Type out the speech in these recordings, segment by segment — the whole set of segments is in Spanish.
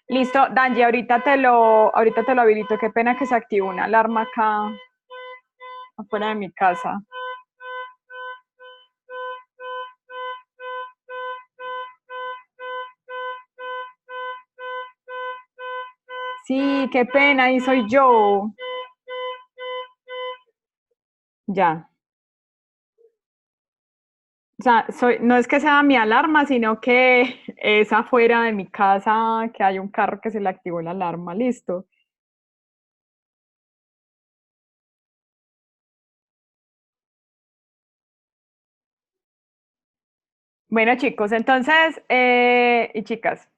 Listo, Danji, ahorita te lo habilito. Qué pena que se active una alarma acá afuera de mi casa. Sí, qué pena, ahí soy yo. Ya. O sea, no es que sea mi alarma, sino que es afuera de mi casa que hay un carro que se le activó la alarma. Listo. Bueno, chicos, entonces, y chicas,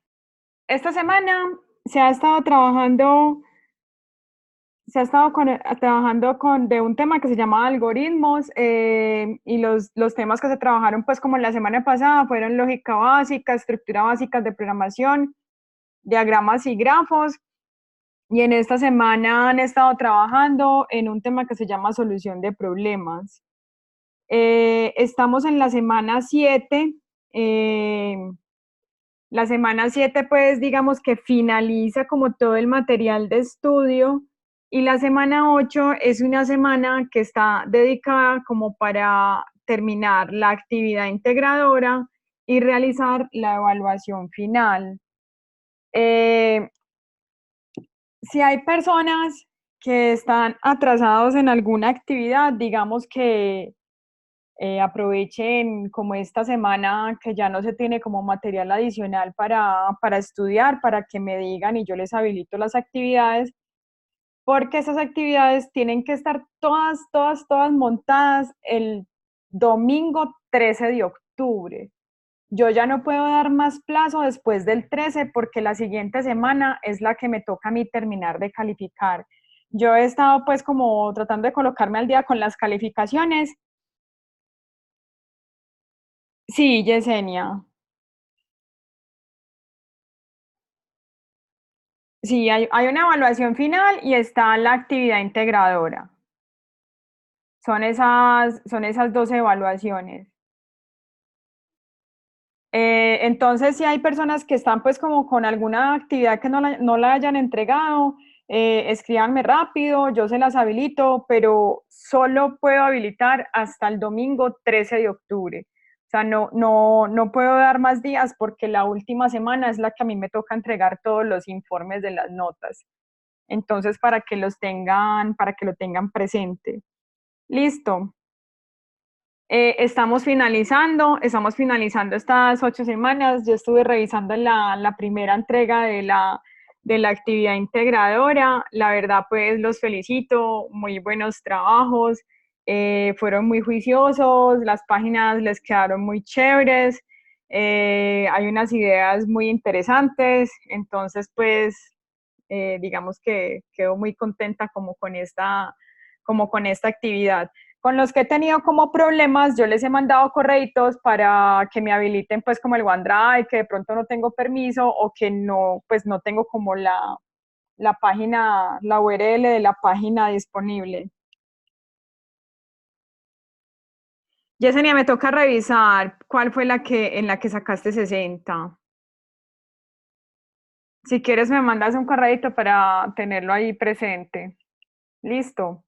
esta semana se ha estado trabajando trabajando de un tema que se llama algoritmos y los temas que se trabajaron pues como la semana pasada fueron lógica básica, estructura básica de programación, diagramas y grafos. Y en esta semana han estado trabajando en un tema que se llama solución de problemas. Estamos en la semana 7. eh, la semana 7 pues digamos que finaliza como todo el material de estudio y la semana 8 es una semana que está dedicada como para terminar la actividad integradora y realizar la evaluación final. Eh, si hay personas que están atrasados en alguna actividad, digamos que aprovechen como esta semana que ya no se tiene como material adicional para estudiar, para que me digan y yo les habilito las actividades, porque esas actividades tienen que estar todas montadas el domingo 13 de octubre. Yo ya no puedo dar más plazo después del 13 porque la siguiente semana es la que me toca a mí terminar de calificar. Yo he estado pues como tratando de colocarme al día con las calificaciones. Sí, Yesenia. Sí, hay una evaluación final y está la actividad integradora. Son esas dos evaluaciones. Entonces, si hay personas que están pues como con alguna actividad que no la hayan entregado, escríbanme rápido, yo se las habilito, pero solo puedo habilitar hasta el domingo 13 de octubre. O sea, no puedo dar más días porque la última semana es la que a mí me toca entregar todos los informes de las notas. Entonces, para que lo tengan presente. Listo. Estamos finalizando estas 8 semanas. Yo estuve revisando la primera entrega de la actividad integradora. La verdad, pues los felicito, muy buenos trabajos, fueron muy juiciosos, las páginas les quedaron muy chéveres, hay unas ideas muy interesantes, entonces pues digamos que quedo muy contenta como con esta actividad. Con los que he tenido como problemas, yo les he mandado correitos para que me habiliten pues como el OneDrive, que de pronto no tengo permiso o que no, pues no tengo como la página, la URL de la página disponible. Yesenia, me toca revisar cuál fue en la que sacaste 60. Si quieres me mandas un correito para tenerlo ahí presente. Listo.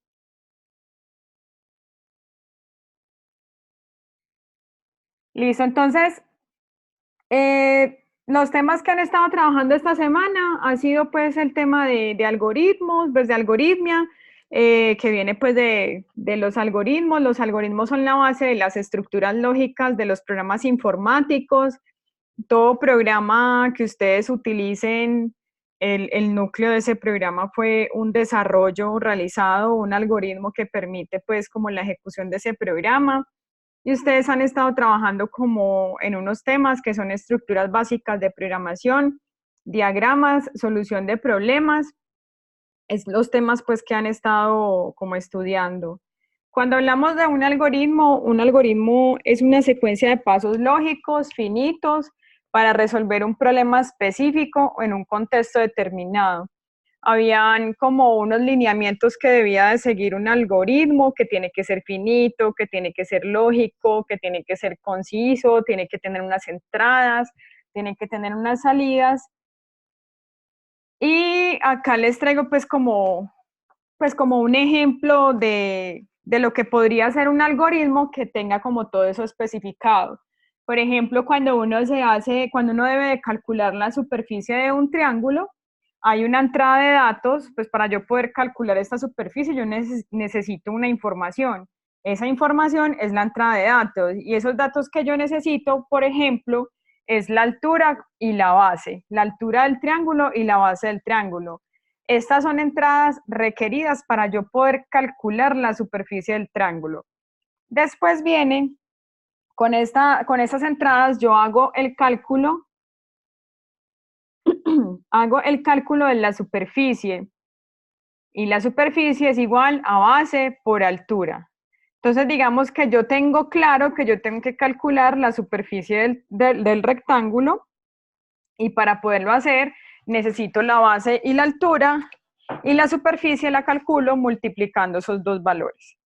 Listo, entonces los temas que han estado trabajando esta semana ha sido pues el tema de algoritmos, pues de algoritmia, que viene pues de los algoritmos. Los algoritmos son la base de las estructuras lógicas de los programas informáticos. Todo programa que ustedes utilicen, el núcleo de ese programa fue un desarrollo realizado, un algoritmo que permite pues como la ejecución de ese programa. Y ustedes han estado trabajando como en unos temas que son estructuras básicas de programación, diagramas, solución de problemas, es los temas pues que han estado como estudiando. Cuando hablamos de un algoritmo es una secuencia de pasos lógicos, finitos, para resolver un problema específico o en un contexto determinado. Habían como unos lineamientos que debía de seguir un algoritmo, que tiene que ser finito, que tiene que ser lógico, que tiene que ser conciso, tiene que tener unas entradas, tiene que tener unas salidas Y acá les traigo pues como un ejemplo de lo que podría ser un algoritmo que tenga como todo eso especificado. Por ejemplo, cuando uno debe de calcular la superficie de un triángulo, hay una entrada de datos, pues para yo poder calcular esta superficie yo necesito una información. Esa información es la entrada de datos y esos datos que yo necesito, por ejemplo, es la altura y la base, la altura del triángulo y la base del triángulo. Estas son entradas requeridas para yo poder calcular la superficie del triángulo. Después viene, con estas entradas yo hago el cálculo de la superficie y la superficie es igual a base por altura. Entonces digamos que yo tengo claro que yo tengo que calcular la superficie del rectángulo y para poderlo hacer necesito la base y la altura y la superficie la calculo multiplicando esos dos valores.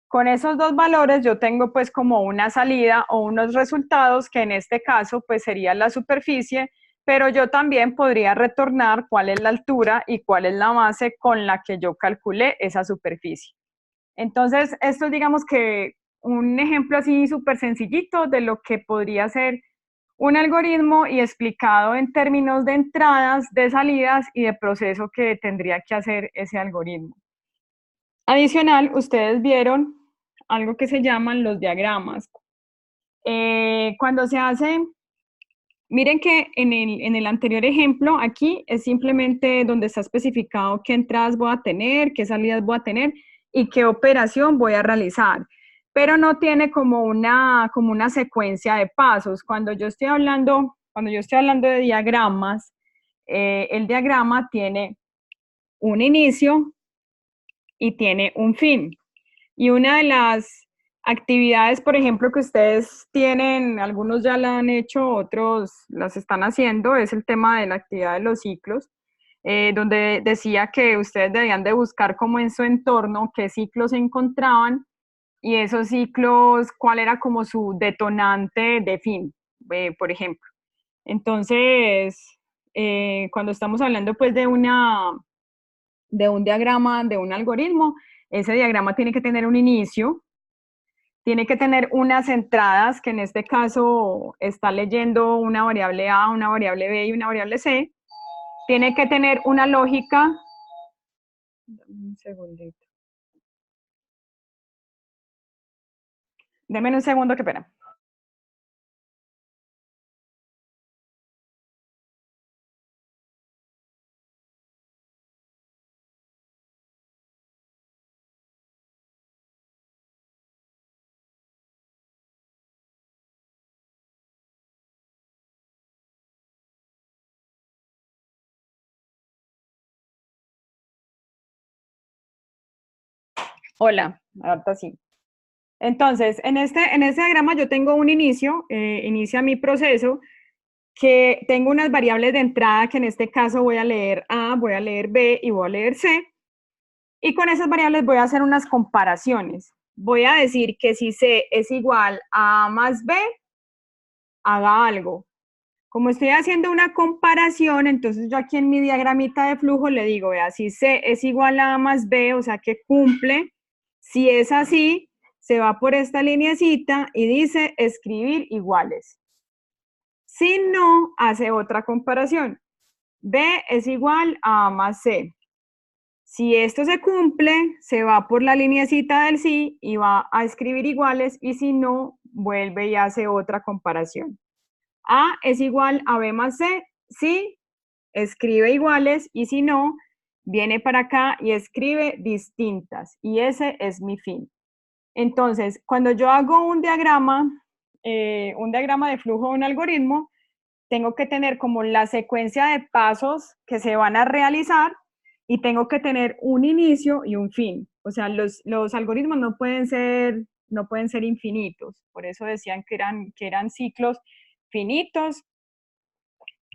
Con esos dos valores yo tengo pues como una salida o unos resultados que en este caso pues sería la superficie, pero yo también podría retornar cuál es la altura y cuál es la base con la que yo calculé esa superficie. Entonces, esto es digamos que un ejemplo así súper sencillito de lo que podría ser un algoritmo y explicado en términos de entradas, de salidas y de proceso que tendría que hacer ese algoritmo. Adicional, ustedes vieron algo que se llaman los diagramas. Cuando se hace, miren que en el anterior ejemplo, aquí es simplemente donde está especificado qué entradas voy a tener, qué salidas voy a tener y qué operación voy a realizar. Pero no tiene como una secuencia de pasos. Cuando yo estoy hablando de diagramas, el diagrama tiene un inicio y tiene un fin. Y una de las actividades, por ejemplo, que ustedes tienen, algunos ya la han hecho, otros las están haciendo, es el tema de la actividad de los ciclos, donde decía que ustedes debían de buscar como en su entorno qué ciclos se encontraban y esos ciclos, cuál era como su detonante de fin, por ejemplo. Entonces, cuando estamos hablando pues de un diagrama, de un algoritmo, ese diagrama tiene que tener un inicio, tiene que tener unas entradas, que en este caso está leyendo una variable A, una variable B y una variable C. Tiene que tener una lógica. Un segundito. Denme un segundo, que pena. Hola, ahorita sí. Entonces, en este diagrama yo tengo un inicio, inicia mi proceso, que tengo unas variables de entrada que en este caso voy a leer A, voy a leer B y voy a leer C. Y con esas variables voy a hacer unas comparaciones. Voy a decir que si C es igual a A más B, haga algo. Como estoy haciendo una comparación, entonces yo aquí en mi diagramita de flujo le digo, vea, si C es igual a A más B, o sea que cumple, si es así, se va por esta lineecita y dice escribir iguales. Si no, hace otra comparación. B es igual a A más C. Si esto se cumple, se va por la lineecita del sí y va a escribir iguales, y si no, vuelve y hace otra comparación. A es igual a B más C, sí, escribe iguales, y si no, viene para acá y escribe distintas, y ese es mi fin. Entonces, cuando yo hago un diagrama de flujo de un algoritmo, tengo que tener como la secuencia de pasos que se van a realizar y tengo que tener un inicio y un fin. O sea, los algoritmos no pueden ser infinitos. Por eso decían que eran ciclos finitos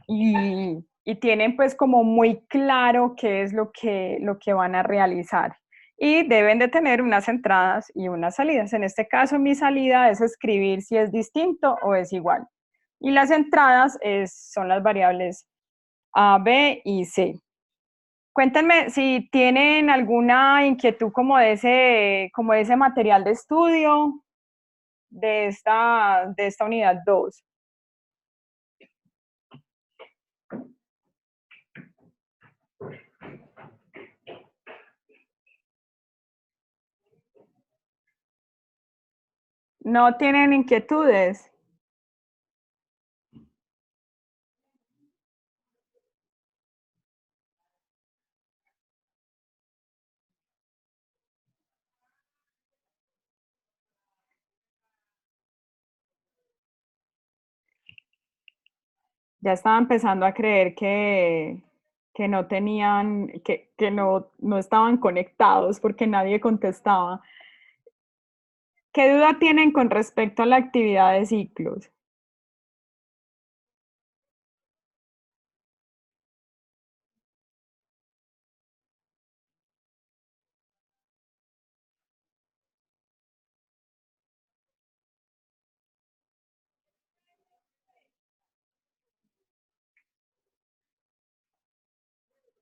y tienen pues como muy claro qué es lo que van a realizar. Y deben de tener unas entradas y unas salidas. En este caso, mi salida es escribir si es distinto o es igual. Y las entradas son las variables A, B y C. Cuéntenme si tienen alguna inquietud como de ese material de estudio de esta unidad 2. ¿No tienen inquietudes? Ya estaba empezando a creer que no tenían, que no estaban conectados porque nadie contestaba. ¿Qué duda tienen con respecto a la actividad de ciclos?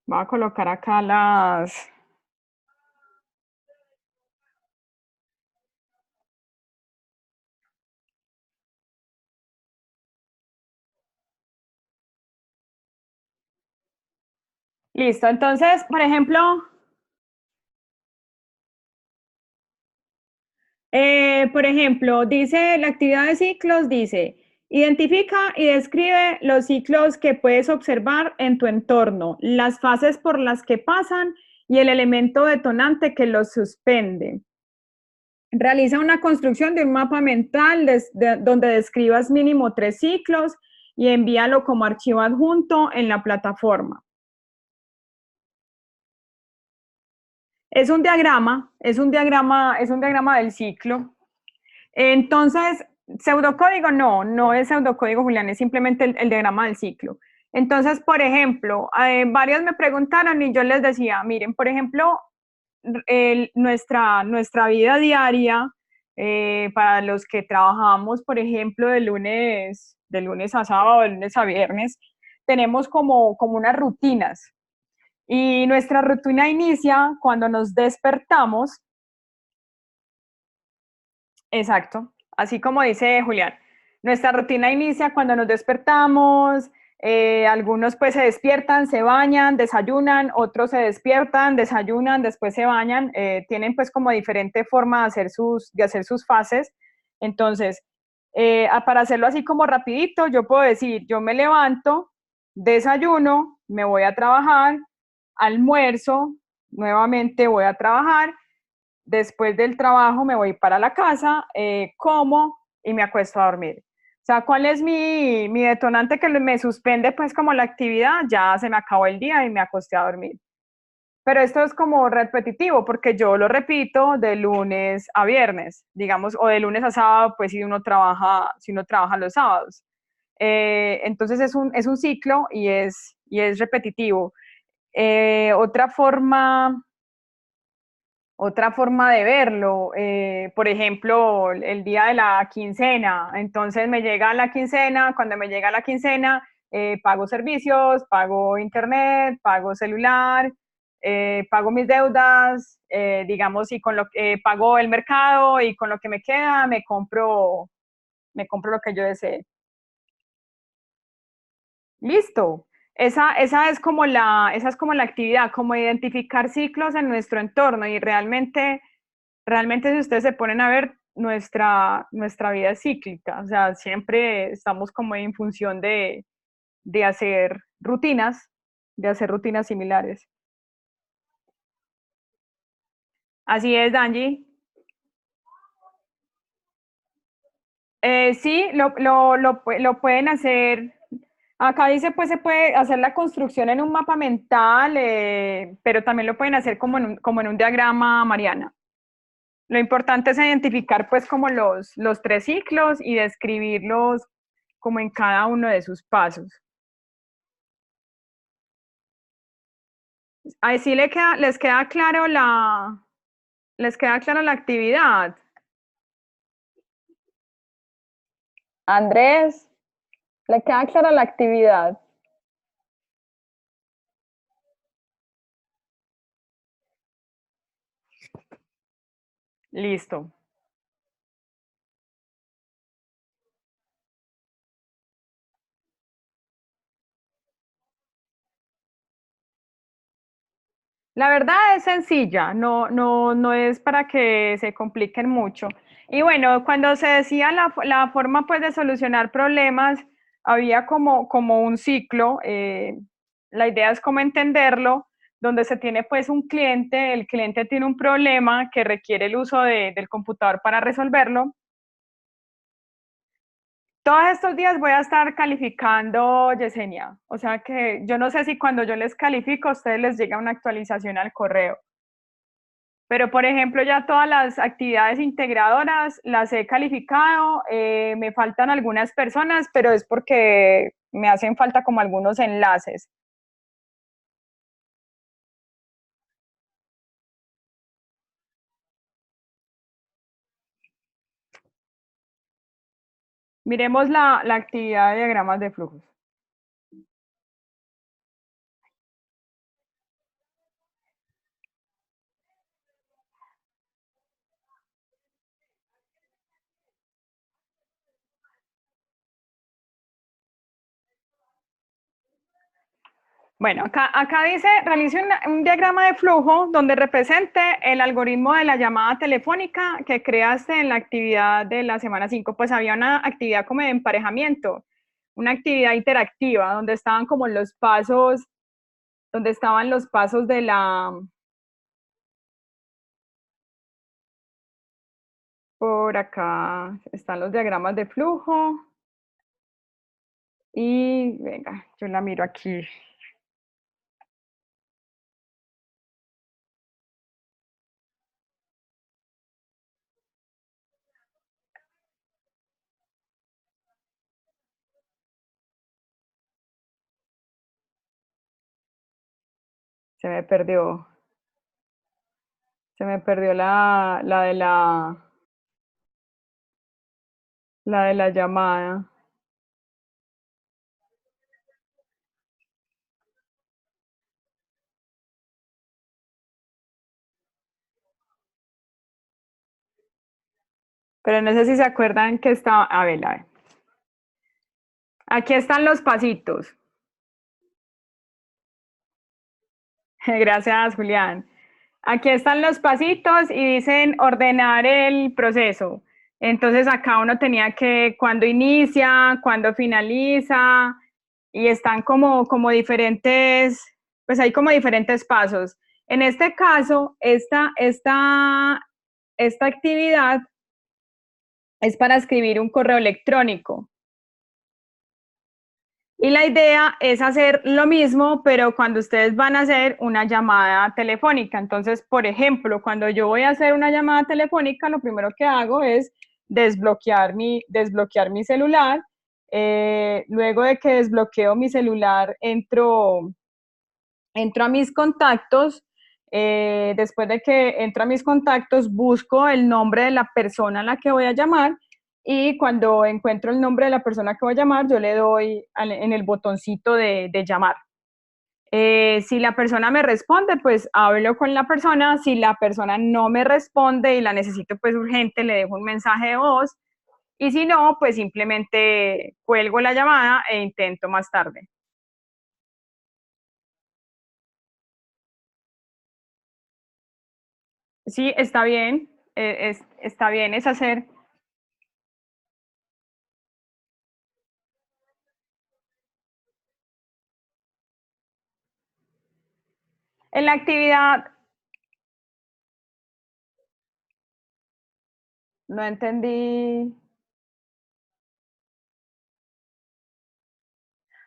Voy a colocar acá las... Listo, entonces, por ejemplo, dice la actividad de ciclos, dice, identifica y describe los ciclos que puedes observar en tu entorno, las fases por las que pasan y el elemento detonante que los suspende. Realiza una construcción de un mapa mental donde describas mínimo 3 ciclos y envíalo como archivo adjunto en la plataforma. Es un diagrama del ciclo. Entonces, pseudocódigo no es pseudocódigo, Julián, es simplemente el diagrama del ciclo. Entonces, por ejemplo, varios me preguntaron y yo les decía, miren, por ejemplo, nuestra vida diaria, para los que trabajamos, por ejemplo, de lunes a sábado, de lunes a viernes, tenemos como unas rutinas. Y nuestra rutina inicia cuando nos despertamos. Exacto, así como dice Julián. Nuestra rutina inicia cuando nos despertamos, algunos pues se despiertan, se bañan, desayunan, otros se despiertan, desayunan, después se bañan, tienen pues como diferente forma de hacer sus fases. Entonces, para hacerlo así como rapidito, yo puedo decir, yo me levanto, desayuno, me voy a trabajar, almuerzo, nuevamente voy a trabajar. Después del trabajo me voy para la casa, como y me acuesto a dormir. O sea, ¿cuál es mi detonante que me suspende pues como la actividad? Ya se me acabó el día y me acosté a dormir. Pero esto es como repetitivo porque yo lo repito de lunes a viernes, digamos, o de lunes a sábado, pues si uno trabaja los sábados. Entonces es un ciclo y es repetitivo. Otra forma de verlo, por ejemplo, el día de la quincena, entonces me llega la quincena, cuando me llega la quincena, pago servicios, pago internet, pago celular, pago mis deudas, digamos, y pago el mercado y con lo que me queda me compro lo que yo desee. Listo. Esa es como la actividad, como identificar ciclos en nuestro entorno y realmente si ustedes se ponen a ver, nuestra vida es cíclica, o sea, siempre estamos como en función de hacer rutinas, de hacer rutinas similares. Así es, Danji. Sí, lo pueden hacer. Acá dice, pues se puede hacer la construcción en un mapa mental, pero también lo pueden hacer como en un diagrama, Mariana. Lo importante es identificar pues como los 3 ciclos y describirlos como en cada uno de sus pasos. Ahí sí les queda claro la actividad. Andrés, ¿le queda clara la actividad? Listo. La verdad es sencilla, no es para que se compliquen mucho. Y bueno, cuando se decía la forma pues de solucionar problemas, había como un ciclo, la idea es como entenderlo, donde se tiene pues un cliente, el cliente tiene un problema que requiere el uso del computador para resolverlo. Todos estos días voy a estar calificando Yesenia, o sea que yo no sé si cuando yo les califico a ustedes les llega una actualización al correo. Pero, por ejemplo, ya todas las actividades integradoras las he calificado, me faltan algunas personas, pero es porque me hacen falta como algunos enlaces. Miremos la actividad de diagramas de flujos. Bueno, acá dice, realice un diagrama de flujo donde represente el algoritmo de la llamada telefónica que creaste en la actividad de la semana 5. Pues había una actividad como de emparejamiento, una actividad interactiva donde estaban como los pasos, donde estaban los pasos de la, por acá están los diagramas de flujo y venga, yo la miro aquí. Se me perdió, se me perdió la de la llamada. Pero no sé si se acuerdan que estaba, a ver. Aquí están los pasitos. Gracias, Julián. Aquí están los pasitos y dicen ordenar el proceso. Entonces acá uno tenía que cuando inicia, cuando finaliza, y están como diferentes, pues hay como diferentes pasos. En este caso, esta actividad es para escribir un correo electrónico. Y la idea es hacer lo mismo, pero cuando ustedes van a hacer una llamada telefónica. Entonces, por ejemplo, cuando yo voy a hacer una llamada telefónica, lo primero que hago es desbloquear mi celular. Luego de que desbloqueo mi celular, entro a mis contactos. Después de que entro a mis contactos, busco el nombre de la persona a la que voy a llamar y cuando encuentro el nombre de la persona que voy a llamar, yo le doy en el botoncito de llamar. Si la persona me responde, pues hablo con la persona. Si la persona no me responde y la necesito pues urgente, le dejo un mensaje de voz. Y si no, pues simplemente cuelgo la llamada e intento más tarde. Sí, está bien, está bien, es hacer. En la actividad, no entendí.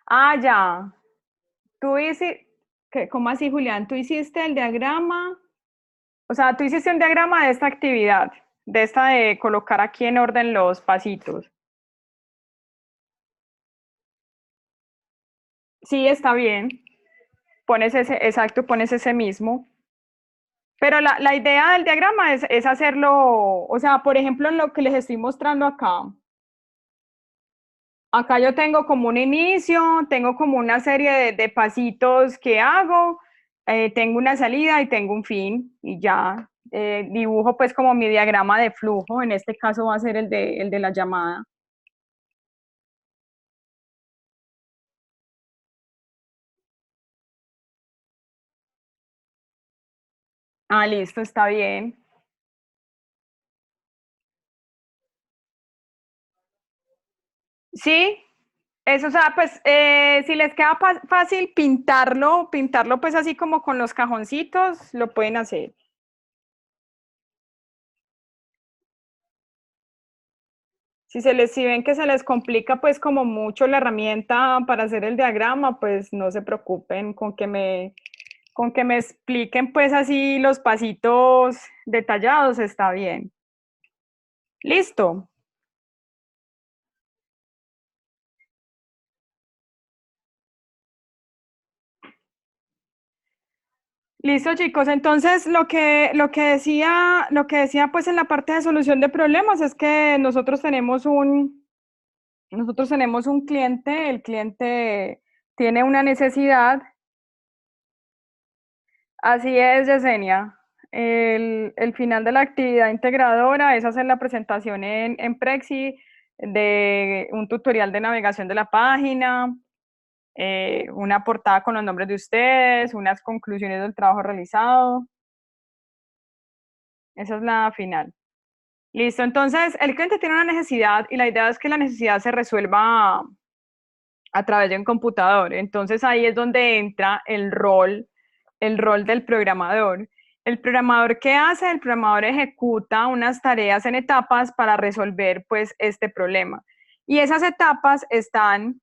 Ah, ya. Tú hiciste, ¿cómo así, Julián? Tú hiciste el diagrama, o sea, tú hiciste un diagrama de esta actividad, de esta de colocar aquí en orden los pasitos. Sí, está bien. Pones ese, exacto, pones ese mismo. Pero la idea del diagrama es hacerlo, o sea, por ejemplo, en lo que les estoy mostrando acá. Acá yo tengo como un inicio, tengo como una serie pasitos que hago, tengo una salida y tengo un fin y ya. dibujo pues como mi diagrama de flujo, en este caso va a ser el de la llamada. Ah, listo, está bien. Sí, eso, o sea, pues si les queda fácil pintarlo pues así como con los cajoncitos, lo pueden hacer. Si ven que se les complica pues como mucho la herramienta para hacer el diagrama, pues no se preocupen con que me expliquen pues así los pasitos detallados, está bien. Listo. Listo, chicos. Entonces, lo que decía pues en la parte de solución de problemas es que nosotros tenemos un cliente, el cliente tiene una necesidad. Así es, Yesenia. El final de la actividad integradora es hacer la presentación en Prexi de un tutorial de navegación de la página, una portada con los nombres de ustedes, unas conclusiones del trabajo realizado. Esa es la final. Listo, entonces el cliente tiene una necesidad y la idea es que la necesidad se resuelva a través de un computador. Entonces ahí es donde entra el rol del programador. El programador, ¿qué hace? El programador ejecuta unas tareas en etapas para resolver pues este problema. Y esas etapas están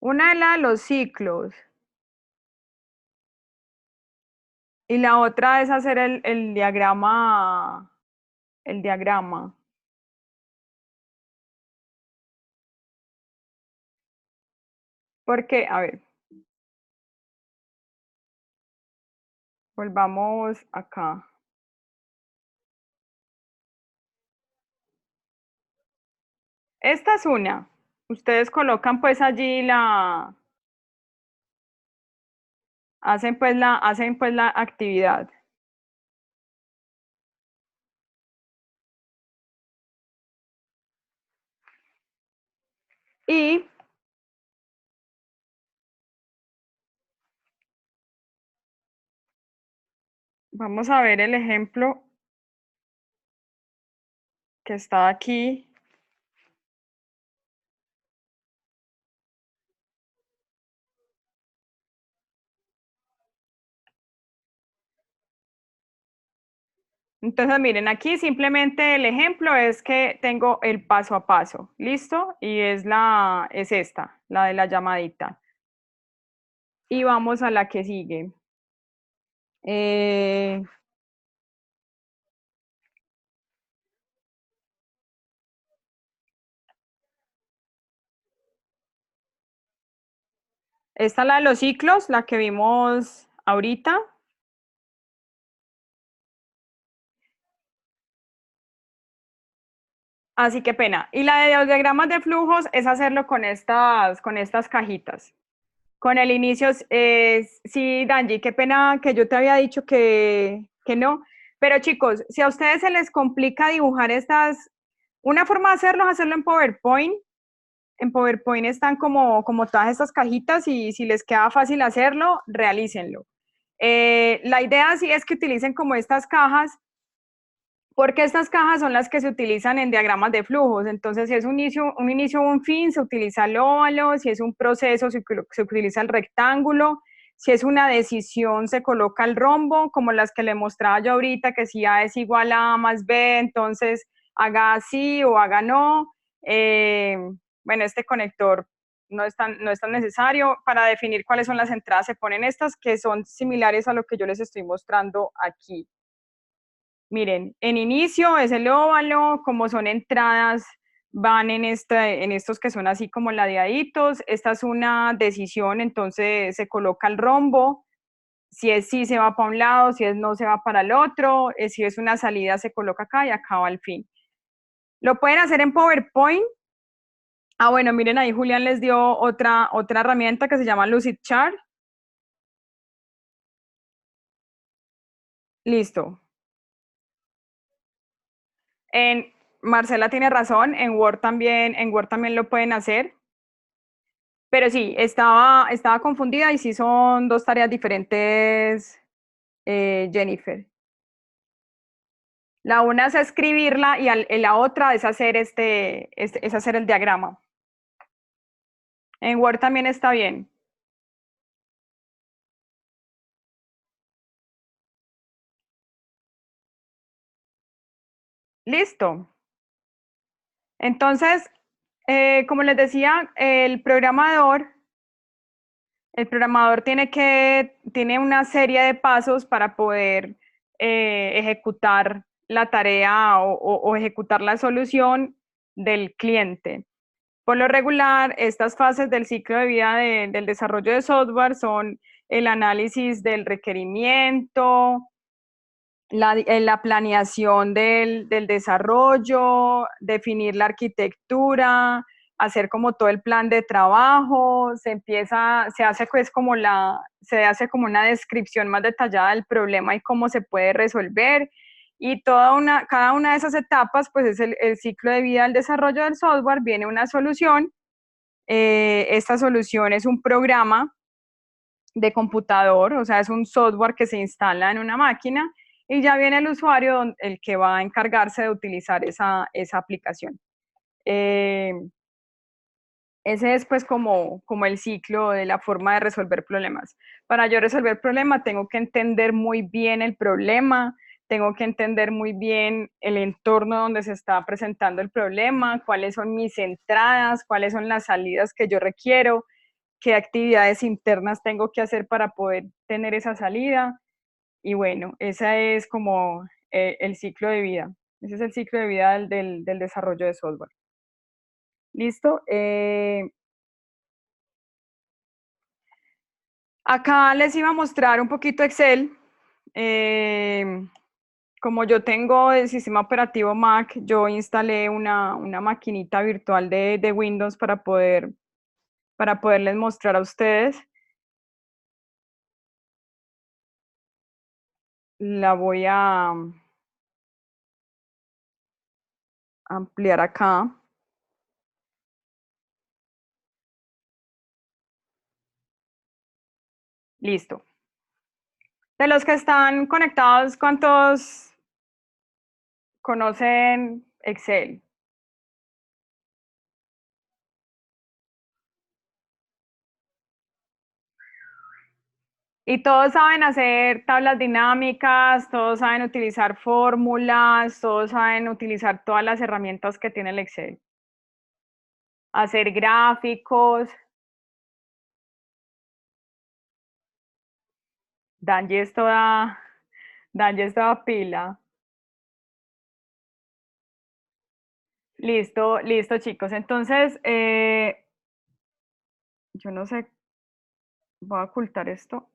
una de los ciclos y la otra es hacer el diagrama. Porque, a ver, volvamos acá. Esta es una. Ustedes colocan pues allí hacen pues la actividad. Y vamos a ver el ejemplo que está aquí. Entonces, miren, aquí simplemente el ejemplo es que tengo el paso a paso, ¿listo? Y es esta, la de la llamadita. Y vamos a la que sigue. Eh, esta es la de los ciclos, la que vimos ahorita. Así que pena. Y la de los diagramas de flujos es hacerlo con estas cajitas. Con el inicio, sí, Danji, qué pena que yo te había dicho que no. Pero chicos, si a ustedes se les complica dibujar una forma de hacerlo es hacerlo en PowerPoint. En PowerPoint están como todas estas cajitas y si les queda fácil hacerlo, realícenlo. La idea sí es que utilicen como estas cajas porque estas cajas son las que se utilizan en diagramas de flujos. Entonces, si es un inicio o un fin, se utiliza el óvalo, si es un proceso, se utiliza el rectángulo, si es una decisión, se coloca el rombo, como las que le mostraba yo ahorita, que si A es igual a A más B, entonces haga sí o haga no. Bueno, este conector no es tan necesario. Para definir cuáles son las entradas se ponen estas, que son similares a lo que yo les estoy mostrando aquí. Miren, en inicio es el óvalo, como son entradas van en estos que son así como ladeaditos. Esta es una decisión, entonces se coloca el rombo. Si es sí, se va para un lado, si es no, se va para el otro. Si es una salida, se coloca acá y acá va al fin. Lo pueden hacer en PowerPoint. Ah, bueno, miren ahí Julián les dio otra herramienta que se llama Lucidchart. Listo. Marcela tiene razón, en Word también lo pueden hacer. Pero sí, estaba confundida y sí son dos tareas diferentes, Jennifer. La una es escribirla y la otra es hacer es hacer el diagrama. En Word también está bien. Listo. Entonces, como les decía, el programador tiene una serie de pasos para poder ejecutar la tarea o ejecutar la solución del cliente. Por lo regular, estas fases del ciclo de vida del desarrollo de software son el análisis del requerimiento, la planeación del desarrollo, definir la arquitectura, hacer como todo el plan de trabajo, se hace como una descripción más detallada del problema y cómo se puede resolver. Y cada una de esas etapas, pues es el ciclo de vida del desarrollo del software, viene una solución. Esta solución es un programa de computador, o sea, es un software que se instala en una máquina y ya viene el usuario el que va a encargarse de utilizar esa aplicación. Eh, Ese es pues como el ciclo de la forma de resolver problemas. Para yo resolver problema tengo que entender muy bien el problema, tengo que entender muy bien el entorno donde se está presentando el problema, cuáles son mis entradas, cuáles son las salidas que yo requiero, qué actividades internas tengo que hacer para poder tener esa salida. Y bueno, ese es como el ciclo de vida. Ese es el ciclo de vida del desarrollo de software. ¿Listo? Acá les iba a mostrar un poquito Excel. Eh, Como yo tengo el sistema operativo Mac, yo instalé una maquinita virtual de Windows para poderles mostrar a ustedes. La voy a ampliar acá. Listo. De los que están conectados, ¿cuántos conocen Excel? Y todos saben hacer tablas dinámicas, todos saben utilizar fórmulas, todos saben utilizar todas las herramientas que tiene el Excel. Hacer gráficos. Danji es toda, Danji es toda pila. Listo, listo, chicos. Entonces, yo no sé, voy a ocultar esto.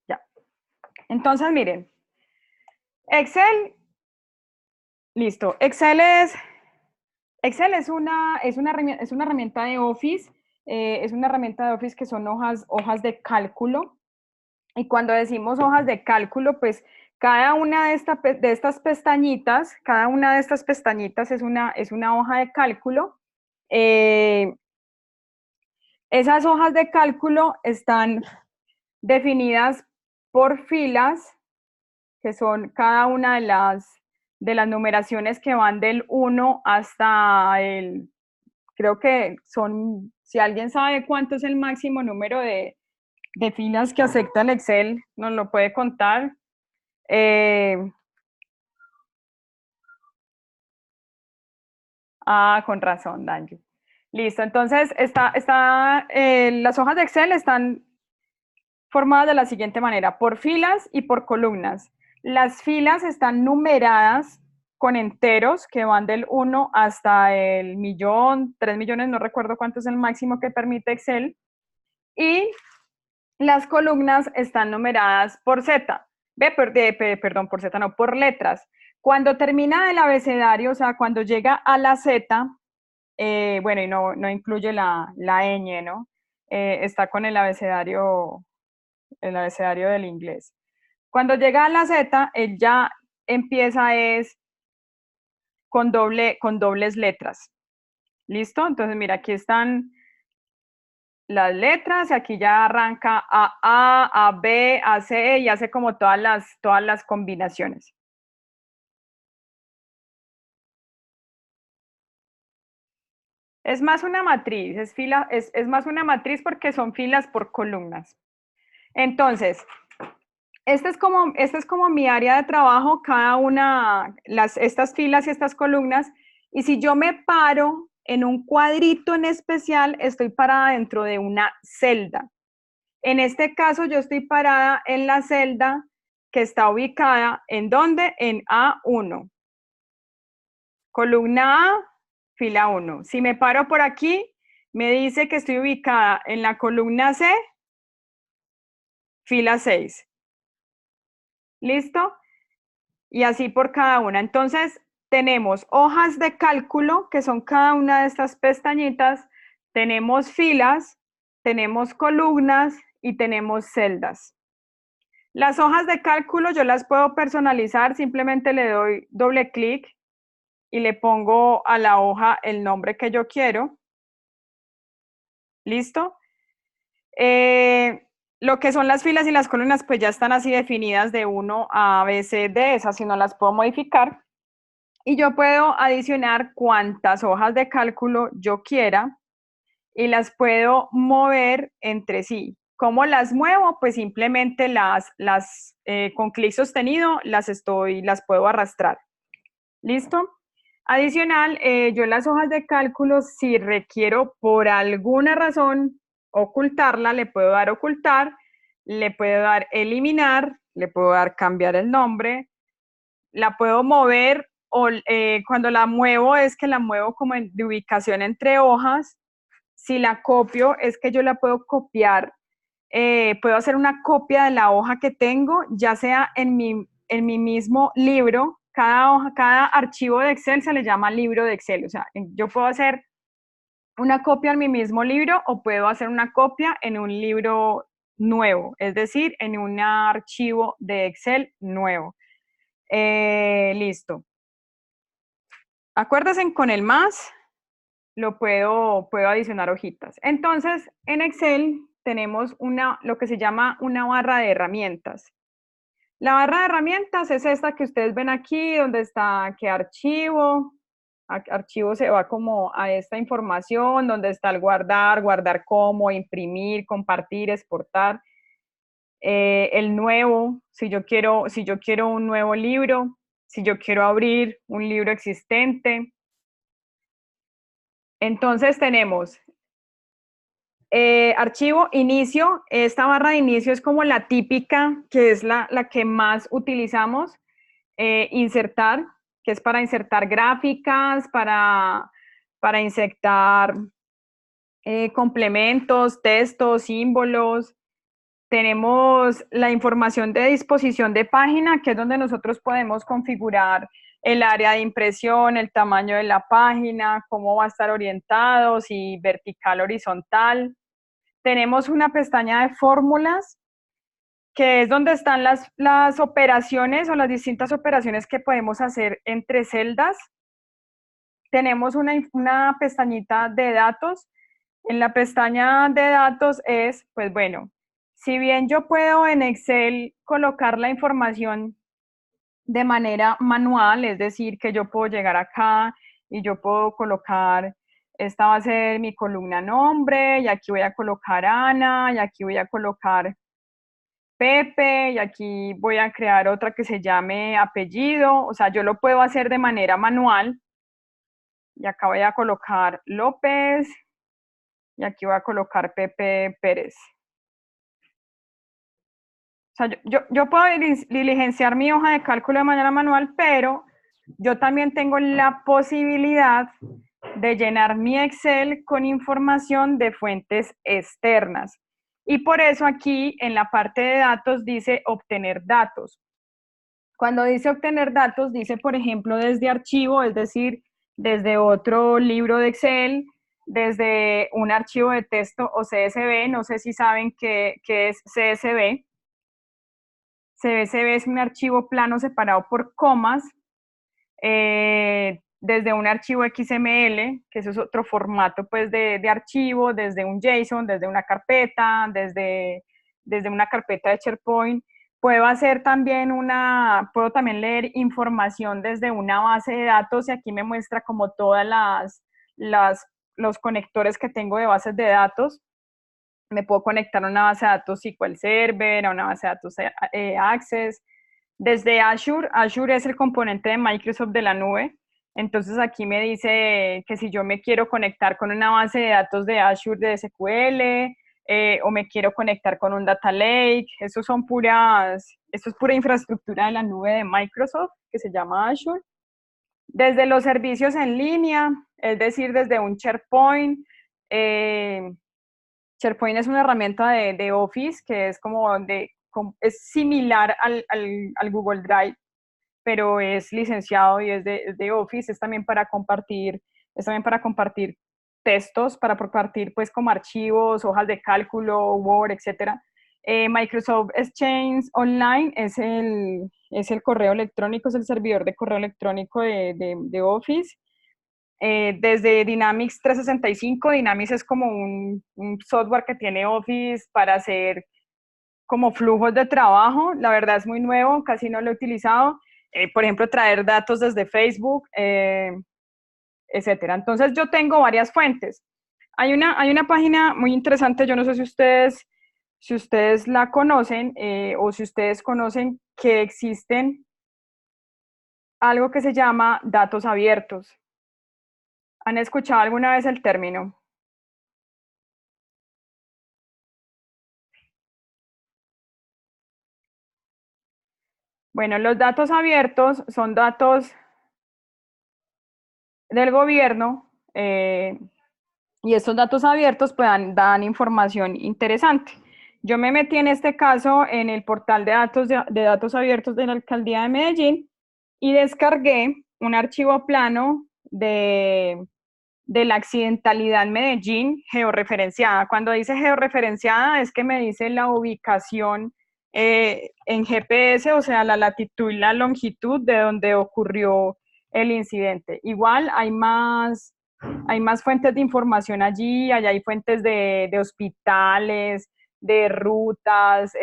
Ya. Entonces, miren, Excel, listo. Excel es una herramienta de Office, es una herramienta de Office que son hojas de cálculo. Y cuando decimos hojas de cálculo, pues cada una de estas pestañitas, cada una de estas pestañitas es una hoja de cálculo. Eh, Esas hojas de cálculo están definidas por filas, que son cada una de las numeraciones que van del 1 hasta creo que son, si alguien sabe cuánto es el máximo número de filas que acepta el Excel, nos lo puede contar. Eh, con razón, Daniel. Listo, entonces las hojas de Excel están formadas de la siguiente manera, por filas y por columnas. Las filas están numeradas con enteros que van del 1 hasta el millón, 3 millones, no recuerdo cuánto es el máximo que permite Excel. Y las columnas están numeradas por Z. Perdón, por Z, no, por letras. Cuando termina el abecedario, o sea, cuando llega a la Z, bueno, y no incluye la ñ, ¿no? Está con el abecedario del inglés. Cuando llega a la Z, él ya empieza es con dobles letras. ¿Listo? Entonces, mira, aquí están las letras y aquí ya arranca a B, a C y hace como todas las combinaciones. Es más una matriz, es más una matriz porque son filas por columnas. Entonces, esta es como mi área de trabajo, cada una, estas filas y estas columnas, y si yo me paro en un cuadrito en especial, estoy parada dentro de una celda. En este caso, yo estoy parada en la celda que está ubicada ¿en dónde? En A1. Columna A, fila 1. Si me paro por aquí, me dice que estoy ubicada en la columna C, fila 6. ¿Listo? Y así por cada una. Entonces, tenemos hojas de cálculo, que son cada una de estas pestañitas, tenemos filas, tenemos columnas y tenemos celdas. Las hojas de cálculo yo las puedo personalizar, simplemente le doy doble clic y le pongo a la hoja el nombre que yo quiero. ¿Listo? Lo que son las filas y las columnas pues ya están así definidas de 1 a B, C, D, esas si no las puedo modificar. Y yo puedo adicionar cuantas hojas de cálculo yo quiera y las puedo mover entre sí. ¿Cómo las muevo? Pues simplemente con clic sostenido las puedo arrastrar. ¿Listo? Adicional, yo las hojas de cálculo, si requiero por alguna razón ocultarla, le puedo dar ocultar, le puedo dar eliminar, le puedo dar cambiar el nombre, la puedo mover o cuando la muevo es que la muevo como de ubicación entre hojas. Si la copio es que yo la puedo copiar, puedo hacer una copia de la hoja que tengo, ya sea en mi mismo libro. Cada hoja, cada archivo de Excel se le llama libro de Excel. O sea, yo puedo hacer una copia en mi mismo libro o puedo hacer una copia en un libro nuevo, es decir, en un archivo de Excel nuevo. Listo. Acuérdense con el más, puedo adicionar hojitas. Entonces, en Excel tenemos lo que se llama una barra de herramientas. La barra de herramientas es esta que ustedes ven aquí, donde está que archivo. Archivo se va como a esta información, donde está el guardar, guardar como, imprimir, compartir, exportar. El nuevo, si yo quiero un nuevo libro, si yo quiero abrir un libro existente. Entonces tenemos archivo, inicio. Esta barra de inicio es como la típica, que es la que más utilizamos. Insertar, que es para insertar gráficas, para insertar complementos, textos, símbolos. Tenemos la información de disposición de página, que es donde nosotros podemos configurar el área de impresión, el tamaño de la página, cómo va a estar orientado, si vertical, horizontal. Tenemos una pestaña de fórmulas, que es donde están las operaciones o las distintas operaciones que podemos hacer entre celdas. Tenemos una pestañita de datos. En la pestaña de datos pues bueno, si bien yo puedo en Excel colocar la información de manera manual, es decir, que yo puedo llegar acá y yo puedo colocar, esta va a ser mi columna nombre, y aquí voy a colocar Ana, y aquí voy a colocar Pepe, y aquí voy a crear otra que se llame apellido, o sea, yo lo puedo hacer de manera manual, y acá voy a colocar López, y aquí voy a colocar Pepe Pérez. sea, yo puedo diligenciar mi hoja de cálculo de manera manual, pero yo también tengo la posibilidad de llenar mi Excel con información de fuentes externas. Y por eso aquí en la parte de datos dice obtener datos. Cuando dice obtener datos, dice, por ejemplo, desde archivo, es decir, desde otro libro de Excel, desde un archivo de texto o CSV. No sé si saben qué es CSV. CSV es un archivo plano separado por comas, desde un archivo XML, que eso es otro formato pues de archivo, desde un JSON, desde una carpeta, desde una carpeta de SharePoint. Puedo también leer información desde una base de datos y aquí me muestra como todas los conectores que tengo de bases de datos. Me puedo conectar a una base de datos SQL Server, a una base de datos Access. Desde Azure, Azure es el componente de Microsoft de la nube. Entonces aquí me dice que si yo me quiero conectar con una base de datos de Azure de SQL o me quiero conectar con un Data Lake, eso es pura infraestructura de la nube de Microsoft que se llama Azure. Desde los servicios en línea, es decir, desde un SharePoint. SharePoint es una herramienta de Office que es es similar al Google Drive, pero es licenciado y es de Office. Es también para compartir textos, para compartir pues como archivos, hojas de cálculo, Word, etcétera. Microsoft Exchange Online es el correo electrónico, es el servidor de correo electrónico de Office. Desde Dynamics 365, Dynamics es como un software que tiene Office para hacer como flujos de trabajo. La verdad es muy nuevo, casi no lo he utilizado. Por ejemplo, traer datos desde Facebook, etcétera. Entonces yo tengo varias fuentes. Hay una página muy interesante, yo no sé si ustedes la conocen o si ustedes conocen que existen algo que se llama datos abiertos. ¿Han escuchado alguna vez el término? Bueno, los datos abiertos son datos del gobierno y estos datos abiertos pues, dan información interesante. Yo me metí en este caso en el portal de datos abiertos de la Alcaldía de Medellín y descargué un archivo plano de la accidentalidad en Medellín georreferenciada. Cuando dice georreferenciada es que me dice la ubicación en GPS, o sea, la latitud y la longitud de donde ocurrió el incidente. Igual hay más fuentes de información allí, allá hay fuentes de hospitales, de rutas,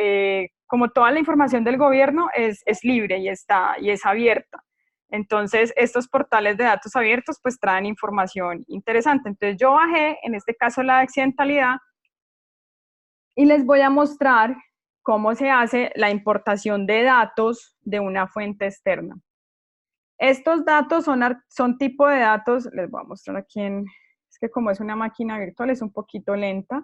como toda la información del gobierno es libre y es abierta. Entonces, estos portales de datos abiertos pues traen información interesante. Entonces, yo bajé, en este caso la de accidentalidad, y les voy a mostrar cómo se hace la importación de datos de una fuente externa. Estos datos son tipo de datos, les voy a mostrar aquí es que como es una máquina virtual es un poquito lenta.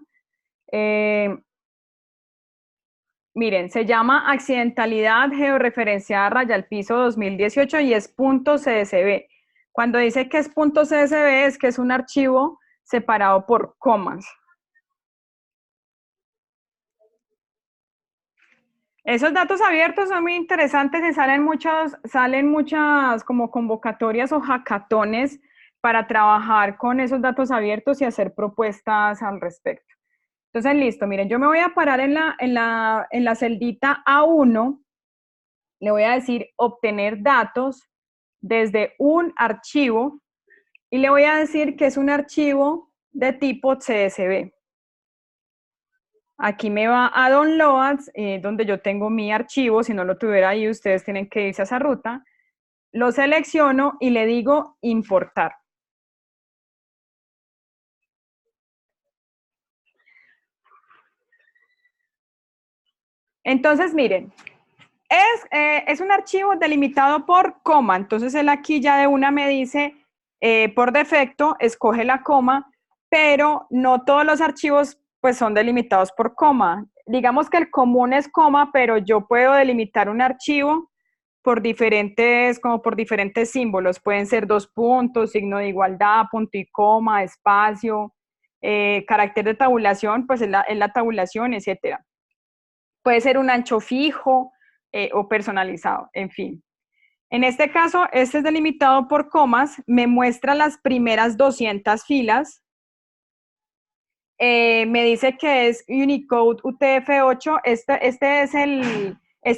Miren, se llama accidentalidad georreferenciada raya al piso 2018 y es .csv. Cuando dice que es .csv es que es un archivo separado por comas. Esos datos abiertos son muy interesantes y salen muchas como convocatorias o hackatones para trabajar con esos datos abiertos y hacer propuestas al respecto. Entonces, listo, miren, yo me voy a parar en la celdita A1, le voy a decir obtener datos desde un archivo y le voy a decir que es un archivo de tipo CSV. Aquí me va a Downloads, donde yo tengo mi archivo. Si no lo tuviera ahí, ustedes tienen que irse a esa ruta. Lo selecciono y le digo importar. Entonces, miren, es un archivo delimitado por coma. Entonces, él aquí ya de una me dice, por defecto, escoge la coma, pero no todos los archivos pues son delimitados por coma. digamos que el común es coma, pero yo puedo delimitar un archivo por diferentes, como por diferentes símbolos. Pueden ser dos puntos, signo de igualdad, punto y coma, espacio, carácter de tabulación, pues es la tabulación, etcétera. Puede ser un ancho fijo o personalizado, en fin. En este caso, este es delimitado por comas, me muestra las primeras 200 filas, me dice que es Unicode UTF-8, esta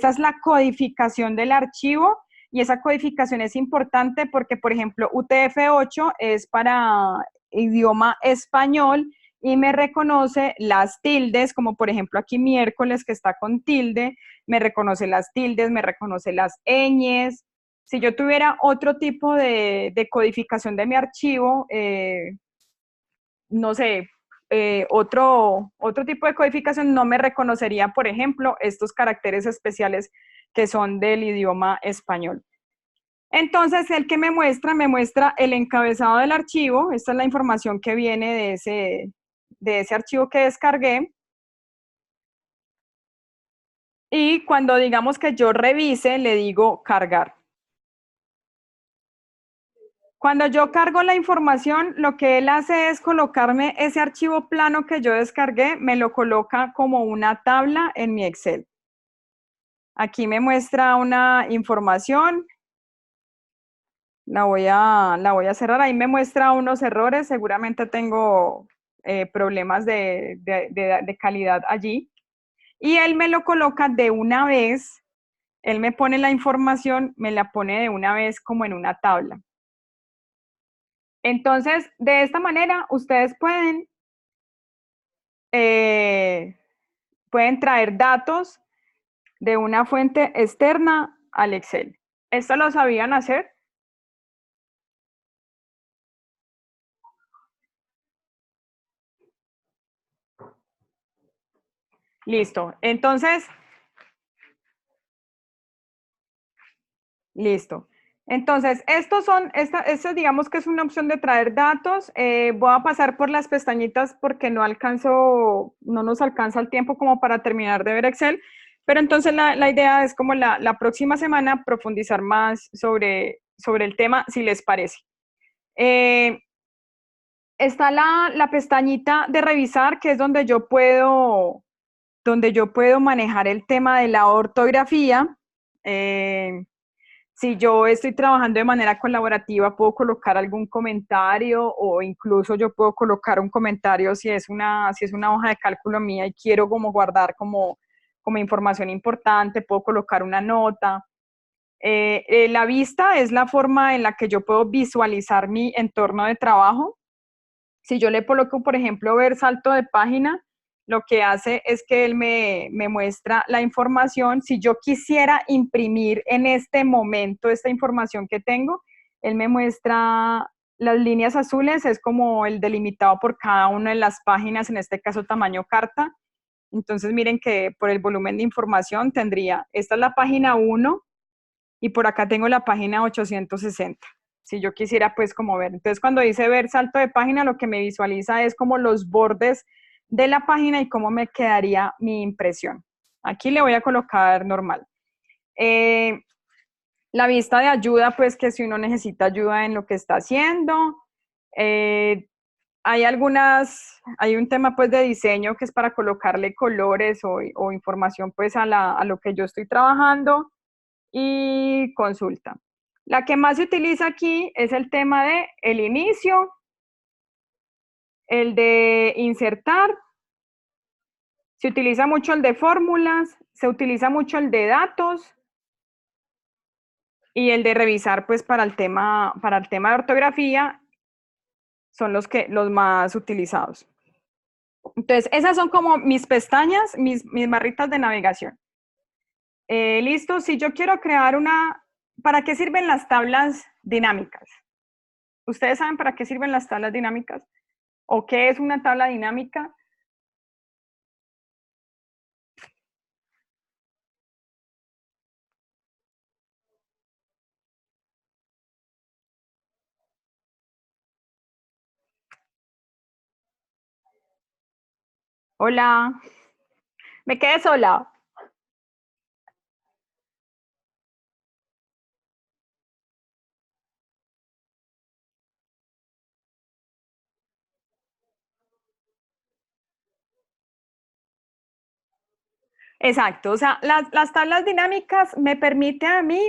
es la codificación del archivo y esa codificación es importante porque, por ejemplo, UTF-8 es para idioma español y me reconoce las tildes, como por ejemplo aquí miércoles que está con tilde, me reconoce las tildes, me reconoce las ñes. Si yo tuviera otro tipo de codificación de mi archivo, no sé, otro tipo de codificación no me reconocería, por ejemplo, estos caracteres especiales que son del idioma español. Entonces, el que me muestra el encabezado del archivo, esta es la información que viene de ese archivo que descargué, y cuando digamos que yo revise, le digo cargar. Cuando yo cargo la información, lo que él hace es colocarme ese archivo plano que yo descargué, me lo coloca como una tabla en mi Excel. Aquí me muestra una información, la voy a cerrar, ahí me muestra unos errores, seguramente tengo problemas de calidad allí. Y él me lo coloca de una vez, él me pone la información, me la pone de una vez como en una tabla. Entonces, de esta manera, ustedes eh, pueden traer datos de una fuente externa al Excel. ¿Esto lo sabían hacer? Listo. Entonces, listo. Entonces, esto digamos que es una opción de traer datos. Voy a pasar por las pestañitas porque no nos alcanza el tiempo como para terminar de ver Excel. Pero entonces la idea es como la próxima semana profundizar más sobre el tema, si les parece. Eh, Está la pestañita de revisar, que es donde yo puedo manejar el tema de la ortografía. Si yo estoy trabajando de manera colaborativa, puedo colocar algún comentario o incluso yo puedo colocar un comentario si es una hoja de cálculo mía y quiero como guardar como información importante, puedo colocar una nota. La vista es la forma en la que yo puedo visualizar mi entorno de trabajo. Si yo le coloco, por ejemplo, ver salto de página, lo que hace es que él me muestra la información. Si yo quisiera imprimir en este momento esta información que tengo, él me muestra las líneas azules, es como el delimitado por cada una de las páginas, en este caso tamaño carta. Entonces miren que por el volumen de información tendría, esta es la página 1 y por acá tengo la página 860 si yo quisiera pues como ver. Entonces cuando dice ver salto de página, lo que me visualiza es como los bordes de la página y cómo me quedaría mi impresión. Aquí le voy a colocar normal. Eh, la vista de ayuda, pues que si uno necesita ayuda en lo que está haciendo. Eh, hay un tema pues de diseño que es para colocarle colores o información pues a lo que yo estoy trabajando y consulta. La que más se utiliza aquí es el tema de el inicio, el de insertar, se utiliza mucho el de fórmulas, se utiliza mucho el de datos y el de revisar pues para el tema de ortografía son los más utilizados. Entonces, esas son como mis pestañas, mis barritas de navegación. Listo, si yo quiero crear ¿para qué sirven las tablas dinámicas? ¿Ustedes saben para qué sirven las tablas dinámicas? ¿O qué es una tabla dinámica? Hola, Me quedé sola. Exacto, o sea, las tablas dinámicas me permiten a mí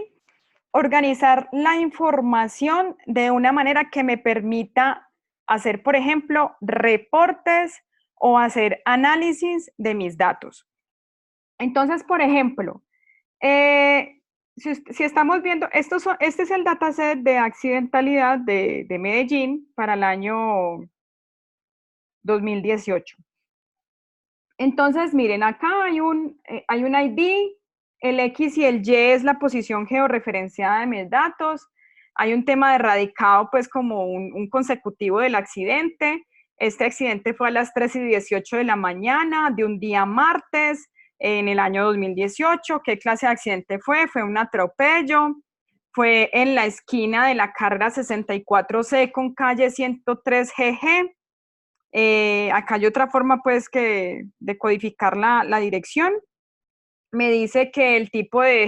organizar la información de una manera que me permita hacer, por ejemplo, reportes o hacer análisis de mis datos. Entonces, por ejemplo, si estamos viendo, este es el dataset de accidentalidad de Medellín para el año 2018. Entonces, miren, acá hay un ID, el X y el Y es la posición georreferenciada de mis datos, hay un tema de radicado, pues como un consecutivo del accidente. Este accidente fue a las 3:18 de la mañana de un día martes en el año 2018. ¿Qué clase de accidente fue? Fue un atropello, fue en la esquina de la carrera 64C con calle 103 GG. Acá hay otra forma, pues, de codificar la dirección. Me dice que el tipo de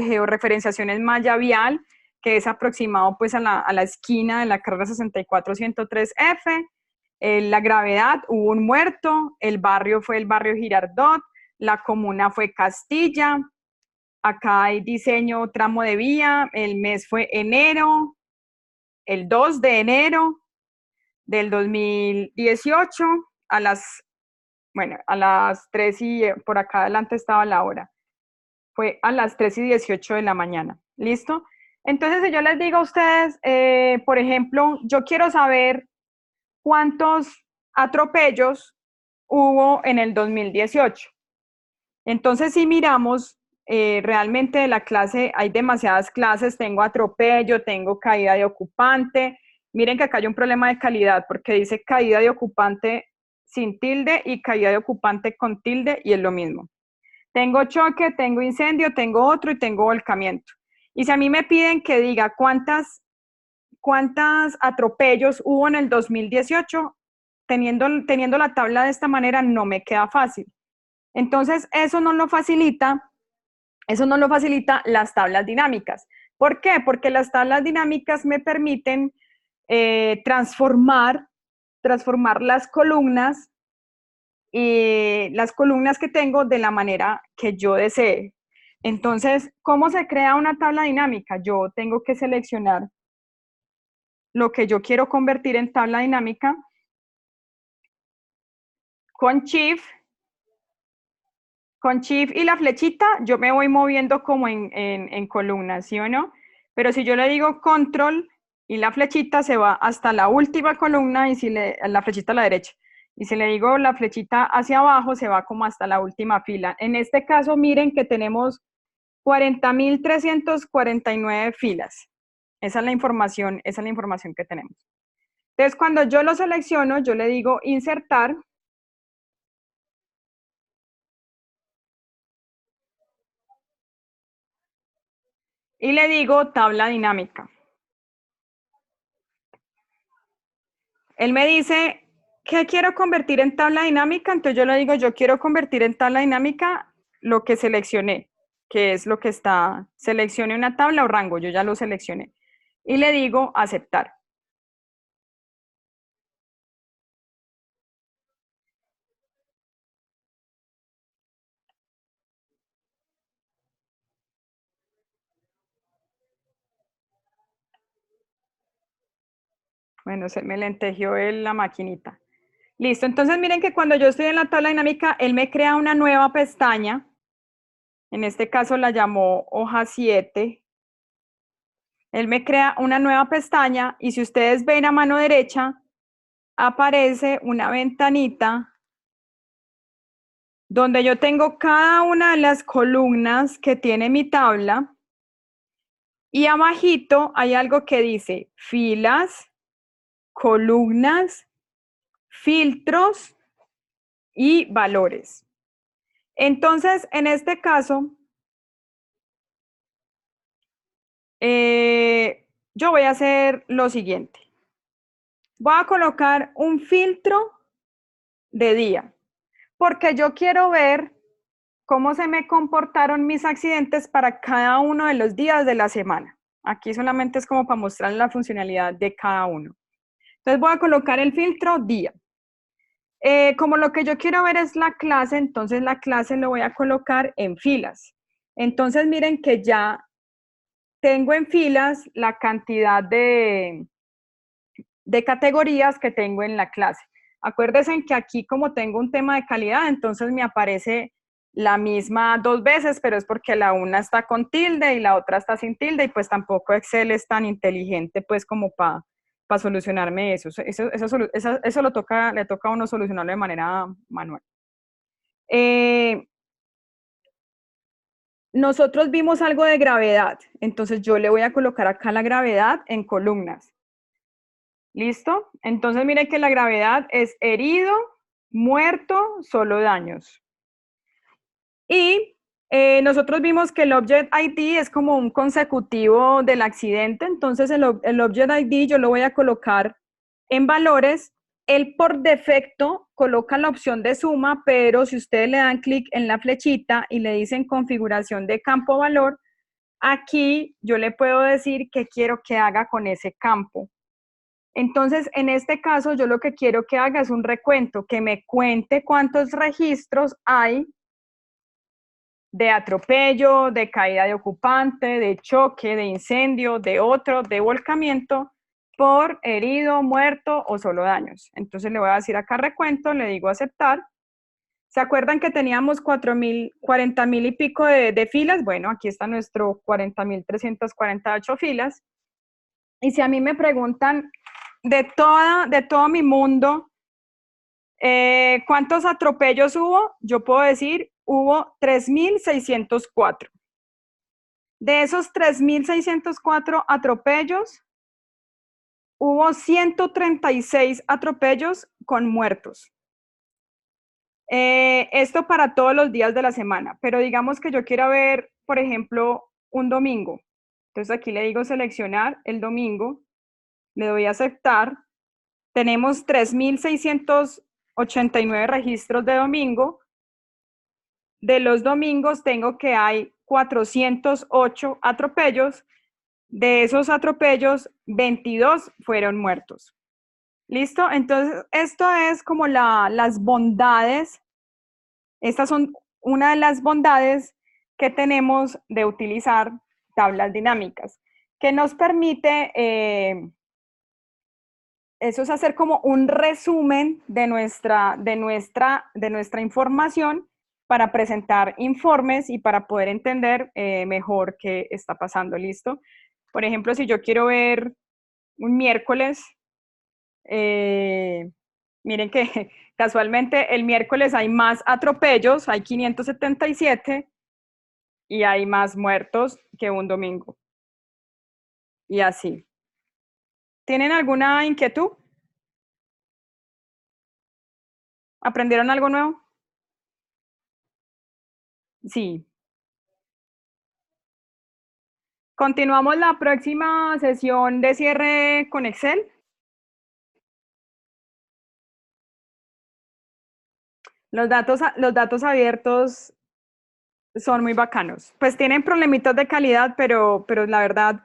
georreferenciación es malla vial, que es aproximado, pues, a la esquina de la carrera 64-103F. La gravedad, hubo un muerto. El barrio fue el barrio Girardot. La comuna fue Castilla. Acá hay diseño tramo de vía. El mes fue enero, el 2 de enero del 2018 a bueno, a las 3 y por acá adelante estaba la hora. Fue a las 3:18 de la mañana. ¿Listo? Entonces, si yo les digo a ustedes, por ejemplo, yo quiero saber cuántos atropellos hubo en el 2018. Entonces, si miramos, realmente de la clase hay demasiadas clases, tengo atropello, tengo caída de ocupante. Miren que acá hay un problema de calidad porque dice caída de ocupante sin tilde y caída de ocupante con tilde y es lo mismo. Tengo choque, tengo incendio, tengo otro y tengo volcamiento. Y si a mí me piden que diga cuántas atropellos hubo en el 2018, teniendo la tabla de esta manera no me queda fácil. Entonces, eso no lo facilita las tablas dinámicas. ¿Por qué? Porque las tablas dinámicas me permiten transformar las columnas que tengo de la manera que yo desee. Entonces, ¿cómo se crea una tabla dinámica? Yo tengo que seleccionar lo que yo quiero convertir en tabla dinámica con Shift. Con Shift y la flechita, yo me voy moviendo como en columnas, ¿sí o no? Pero si yo le digo Control y la flechita se va hasta la última columna y la flechita a la derecha. Y si le digo la flechita hacia abajo, se va como hasta la última fila. En este caso, miren que tenemos 40.349 filas. Esa es la información que tenemos. Entonces, cuando yo lo selecciono, yo le digo insertar y le digo tabla dinámica. Él me dice, ¿qué quiero convertir en tabla dinámica? Entonces yo le digo, yo quiero convertir en tabla dinámica lo que seleccioné, que es lo que está, seleccione una tabla o rango, yo ya lo seleccioné. Y le digo aceptar. Bueno, se me lentejió la maquinita. Listo, entonces miren que cuando yo estoy en la tabla dinámica, él me crea una nueva pestaña. En este caso la llamó hoja 7. Él me crea una nueva pestaña y si ustedes ven a mano derecha, aparece una ventanita donde yo tengo cada una de las columnas que tiene mi tabla y abajito hay algo que dice filas, columnas, filtros y valores. Entonces, en este caso, yo voy a hacer lo siguiente. Voy a colocar un filtro de día. Porque yo quiero ver cómo se me comportaron mis accidentes para cada uno de los días de la semana. Aquí solamente es como para mostrar la funcionalidad de cada uno. Entonces voy a colocar el filtro día. Como lo que yo quiero ver es la clase, entonces la clase lo voy a colocar en filas. Entonces miren que ya tengo en filas la cantidad de categorías que tengo en la clase. Acuérdense que aquí como tengo un tema de calidad, entonces me aparece la misma dos veces, pero es porque la una está con tilde y la otra está sin tilde y pues tampoco Excel es tan inteligente pues como para solucionarme eso. Eso le toca a uno solucionarlo de manera manual. Nosotros vimos algo de gravedad, entonces yo le voy a colocar acá la gravedad en columnas. ¿Listo? Entonces mire que la gravedad es herido, muerto, solo daños. Y nosotros vimos que el Object ID es como un consecutivo del accidente, entonces el Object ID yo lo voy a colocar en valores. Él por defecto coloca la opción de suma, pero si ustedes le dan clic en la flechita y le dicen configuración de campo valor, aquí yo le puedo decir qué quiero que haga con ese campo. Entonces, en este caso, yo lo que quiero que haga es un recuento, que me cuente cuántos registros hay de atropello, de caída de ocupante, de choque, de incendio, de otro, de volcamiento, por herido, muerto o solo daños. Entonces le voy a decir acá recuento, le digo aceptar. ¿Se acuerdan que teníamos 40.000 y pico de filas? Bueno, aquí está nuestro 40.348 filas. Y si a mí me preguntan de todo mi mundo, ¿cuántos atropellos hubo? Yo puedo decir, hubo 3.604. De esos 3.604 atropellos, hubo 136 atropellos con muertos. Esto para todos los días de la semana, pero digamos que yo quiero ver, por ejemplo, un domingo. Entonces aquí le digo seleccionar el domingo, le doy a aceptar. Tenemos 3.689 registros de domingo. De los domingos tengo que hay 408 atropellos. De esos atropellos, 22 fueron muertos. ¿Listo? Entonces, esto es como las bondades. Estas son una de las bondades que tenemos de utilizar tablas dinámicas, que nos permite, eso es hacer como un resumen de nuestra información para presentar informes y para poder entender mejor qué está pasando. ¿Listo? Por ejemplo, si yo quiero ver un miércoles, miren que casualmente el miércoles hay más atropellos, hay 577 y hay más muertos que un domingo. Y así. ¿Tienen alguna inquietud? ¿Aprendieron algo nuevo? Sí. Continuamos la próxima sesión de cierre con Excel. Los datos abiertos son muy bacanos. Pues tienen problemitas de calidad, pero la verdad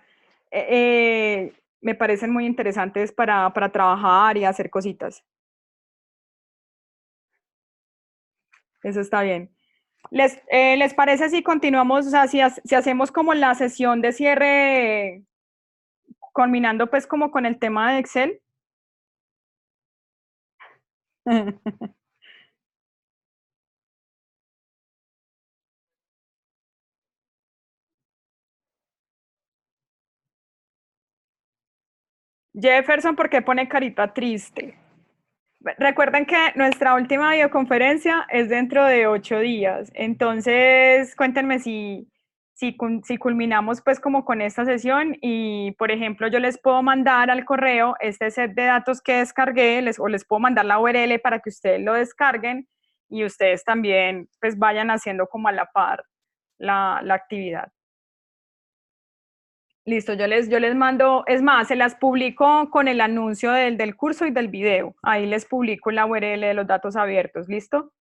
me parecen muy interesantes para trabajar y hacer cositas. Eso está bien. ¿Les parece si continuamos, o sea, si hacemos como la sesión de cierre, culminando pues como con el tema de Excel? Jefferson, ¿por qué pone carita triste? Recuerden que nuestra última videoconferencia es dentro de 8 días, entonces cuéntenme si culminamos pues como con esta sesión y por ejemplo yo les puedo mandar al correo este set de datos que descargué o les puedo mandar la URL para que ustedes lo descarguen y ustedes también pues vayan haciendo como a la par la actividad. Listo, yo les mando, es más, se las publico con el anuncio del curso y del video. Ahí les publico la URL de los datos abiertos, ¿listo?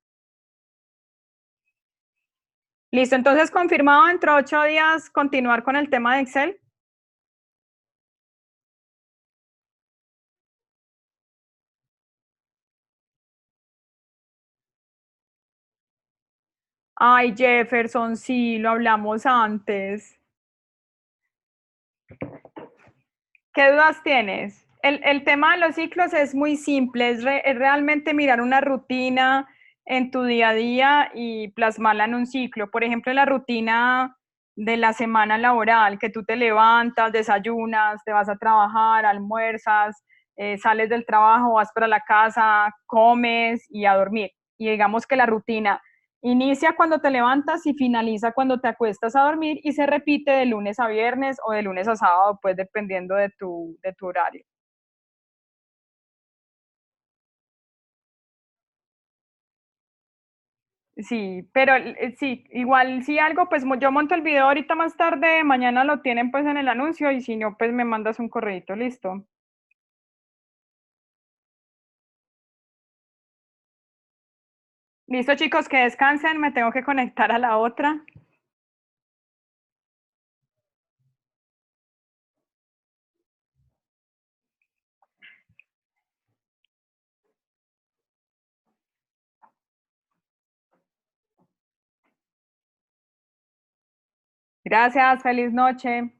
Listo, entonces confirmado dentro de 8 días continuar con el tema de Excel. Ay, Jefferson, sí, lo hablamos antes. ¿Qué dudas tienes? El tema de los ciclos es muy simple, es realmente mirar una rutina en tu día a día y plasmarla en un ciclo. Por ejemplo, en la rutina de la semana laboral, que tú te levantas, desayunas, te vas a trabajar, almuerzas, sales del trabajo, vas para la casa, comes y a dormir. Y digamos que la rutina inicia cuando te levantas y finaliza cuando te acuestas a dormir y se repite de lunes a viernes o de lunes a sábado, pues dependiendo de tu horario. Sí, pero sí, igual si algo, pues yo monto el video ahorita más tarde, mañana lo tienen pues en el anuncio y si no, pues me mandas un correíto, listo. Listo chicos, que descansen, me tengo que conectar a la otra. Gracias, feliz noche.